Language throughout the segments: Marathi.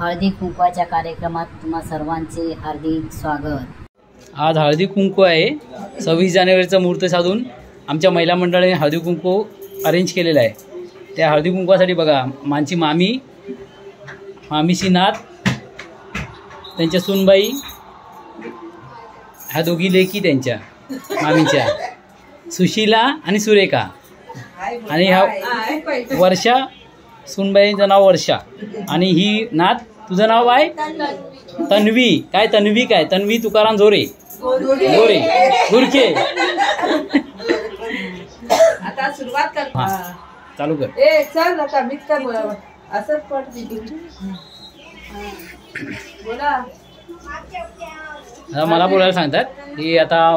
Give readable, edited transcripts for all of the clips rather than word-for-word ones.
हळदी कुंकवाच्या कार्यक्रमात तुम्हा सर्वांचे हार्दिक स्वागत। आज हळदी कुंकू आहे। 26 जानेवारीचा मुहूर्त साधून आमच्या महिला मंडळाने हळदी कुंकू अरेंज केलेला आहे। त्या हळदी कुंकवासाठी बघा माझी मामीची नात, त्यांच्या सूनबाई, ह्या दोघी लेकी त्यांच्या मामीच्या, सुशीला आणि सुरेखा, आणि ह्या वर्षा, सूनबाईंचं नाव वर्षा, आणि ही नात, तुझं नाव आहे तन्वी, काय तन्वी, काय तन्वी तुकाराम झोरे झोरे गुरके। आता सुरुवात कर, चालू कर। ए चल आता मीच काय बोलावं, असंच पट दिली बोला। आता मला बोलायला सांगतात की आता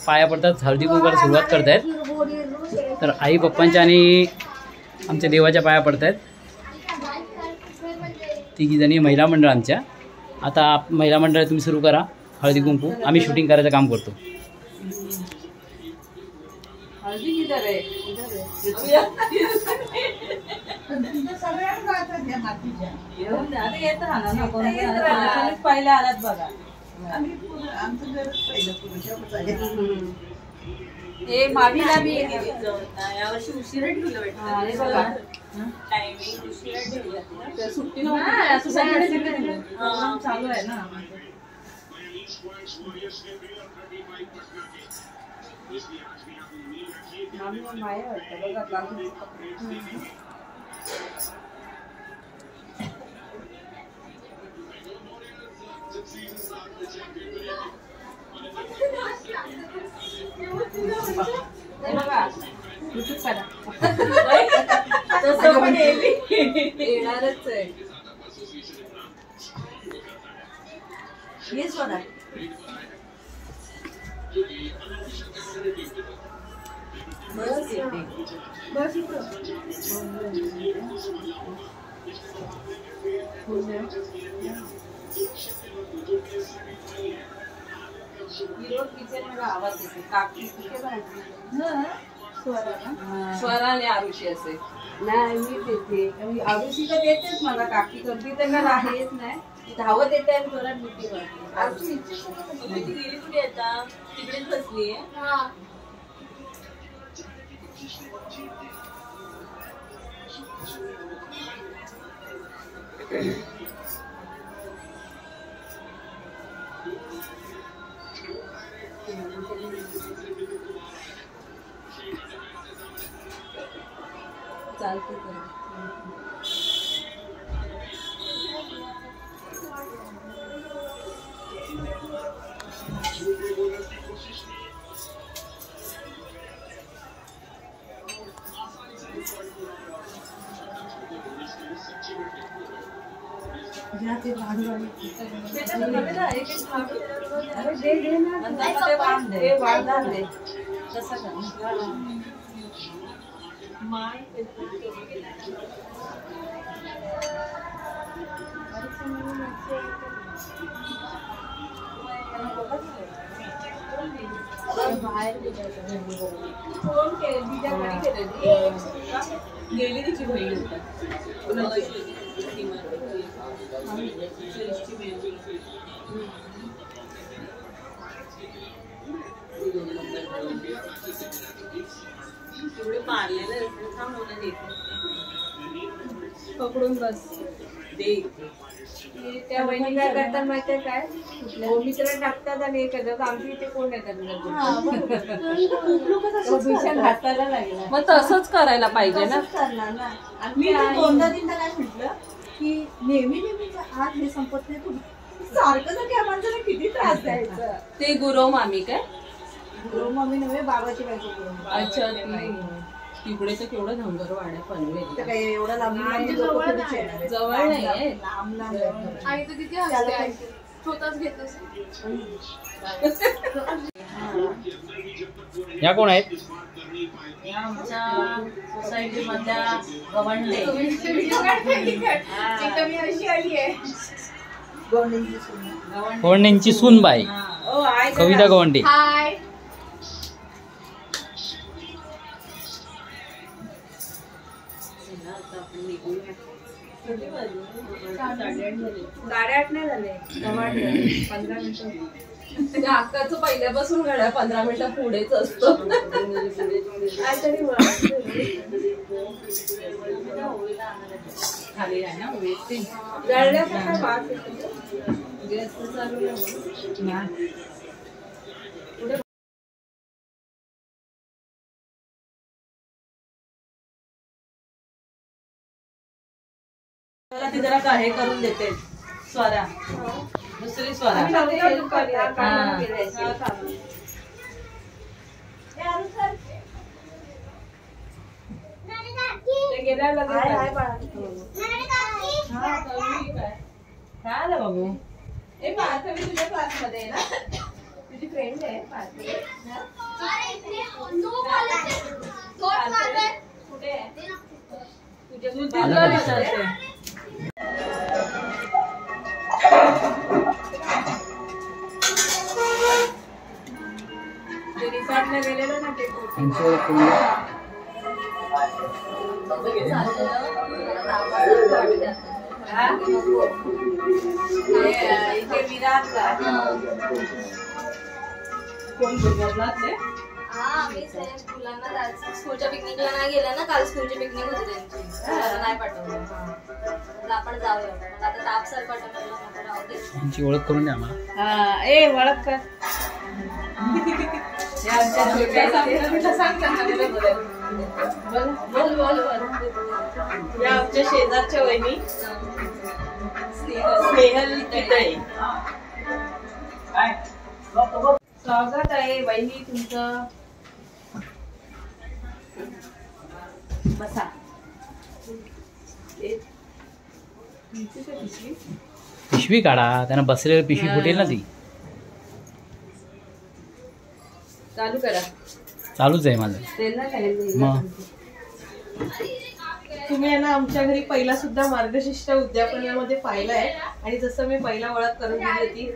पाया पडतात, हळदी कुंकवाला सुरुवात करतायत। तर आई पप्पांच्या आणि आमच्या देवाच्या पाया पडतायत, तिघी जणी महिला मंडळ आमच्या। आता महिला मंडळ तुम्ही सुरू करा हळदी कुंकू, आम्ही शूटिंग करायचं काम करतो। हळदी किधर है? पहिल्या आलात बघा, हे मामीला मी यावर्षी उशिरा ठेवलं, टायमिंग उशिरा ठेवलं, सुट्टी नव्हती चालू आहे ना। माया वाटतं बघा, तसं पण येणारच आहे हे सोडा। बस आवाज येते काकी स्वराने आरुषी असे नाही, मी देते आरुषी तर देतेच मला, काकी करते तर मला आहेच नाही, धावत येते आणि जोरात मिठी मारते। गेली कुठे आता? तिकडेच बसली आहे। चालते गेली तिची बहीण पकडून बस दे। त्या बहिणी काय करतात माहितीये काय, मित्र टाकतात आणि हे करतात, आमच्या इथे कोण येतात भीषण हाताला लागला, मग तसंच करायला पाहिजे ना। मी दोनदा तीनदा काय म्हटलं की नेहमी आज हे संपत नाही, तुम्ही सारखं जर त्या माणसाला किती त्रास द्यायचा। ते गुरव मामी काय, गुरव मामी नव्हे, बाबाची बायको। अच्छा, तिकडे तर केवढं धनगरवाड आहे पनवेल, काय एवढा लांब जवळ नाही, लांब आणि तो किती हसते, स्वतःच घेत या कोण आहेत? आमच्या सोसायटी मधल्या गवंडे, गवंडेंची सूनबाई कविता गवंडे। 8:30 नाही झाले 15 मिनिटं. त्या हक्काचं पहिल्यापासून घड्या 15 मिनिटं पुढेच असतो. काहीतरी खाली आहे ना जळल्याचा काय वास येतो. गॅस चालू नाही. ती जरा हे करून देते स्वरा, दुसरी स्वरा. काय बाबू ए पार्थवी तुझ्या क्लासमध्ये आहे ना, तुझी फ्रेंड आहे पार्थवी. कुठे आहे तुझ्या विचारते. रिसॉर्टला गेलेलो ना ते इथे विरारला कोण बघितलं. हा मी मुलांना जायचं स्कूलच्या पिकनिकला नाही गेल्या ना, काल स्कूलची पिकनिक होती त्यांची, नाही पाठवलं. आपण जाऊया मग आता ताप सर त्यांची ओळख करून द्या मला. हा ए ओळख कर. या आमच्या शेजारच्या वहिनी स्नेहल पितळे. स्वागत आहे वहिनी तुमचं. बसा. पिशवी काढा, त्यांना बसलेलं पिशवी फुटेल ना ती. चालू करा. चालूच आहे माझं. मग तुम्ही आहे ना आमच्या घरी पहिला सुद्धा मार्गशिष्ट उद्यापनामध्ये पाहिलाय. आणि जसं मी पहिला ओळख करून दिली होती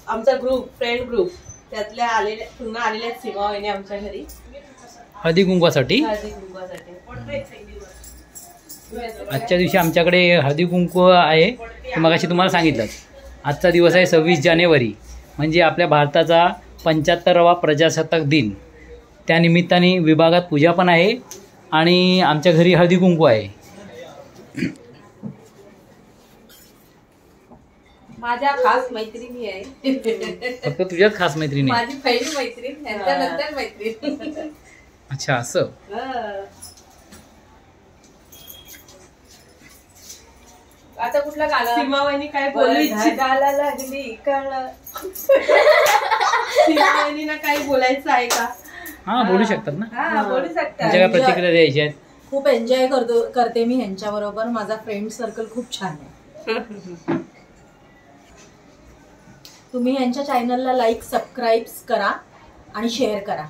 आमचा ग्रुप, फ्रेंड ग्रुप, त्यातल्या पुन्हा आलेल्या सीमा वहिनी आमच्या घरी हळदी कुंकवासाठी. आजच्या दिवशी आमच्याकडे हळदी कुंकू आहे. मगाशी तुम्हाला सांगितलं आजचा दिवस आहे 26 जानेवारी, म्हणजे आपल्या भारताचा 75वा प्रजासत्ताक दिन. त्या निमित्ताने विभागात पूजा पण आहे आणि आमच्या घरी हळदी कुंकू आहे. माझ्या खास मैत्रिणी आहे. फक्त तुझ्याच खास मैत्रिणी. माझी पहिली मैत्रीण, त्यानंतर मैत्रीण. अच्छा असं. आता कुठला गाणं. सीमावाहिनी काय बोलू गाला लागली कळ. सीमावाहिनीला काही बोलायचं आहे का? हा बोलू शकतात ना. हा बोलू शकतात. तुमच्या काय प्रतिक्रिया द्यायच्या आहेत? खूप एन्जॉय करते मी ह्यांच्याबरोबर. माझा फ्रेंड सर्कल खूप छान आहे. तुम्ही ह्यांच्या चॅनलला लाईक, सबस्क्राईब करा आणि शेअर करा.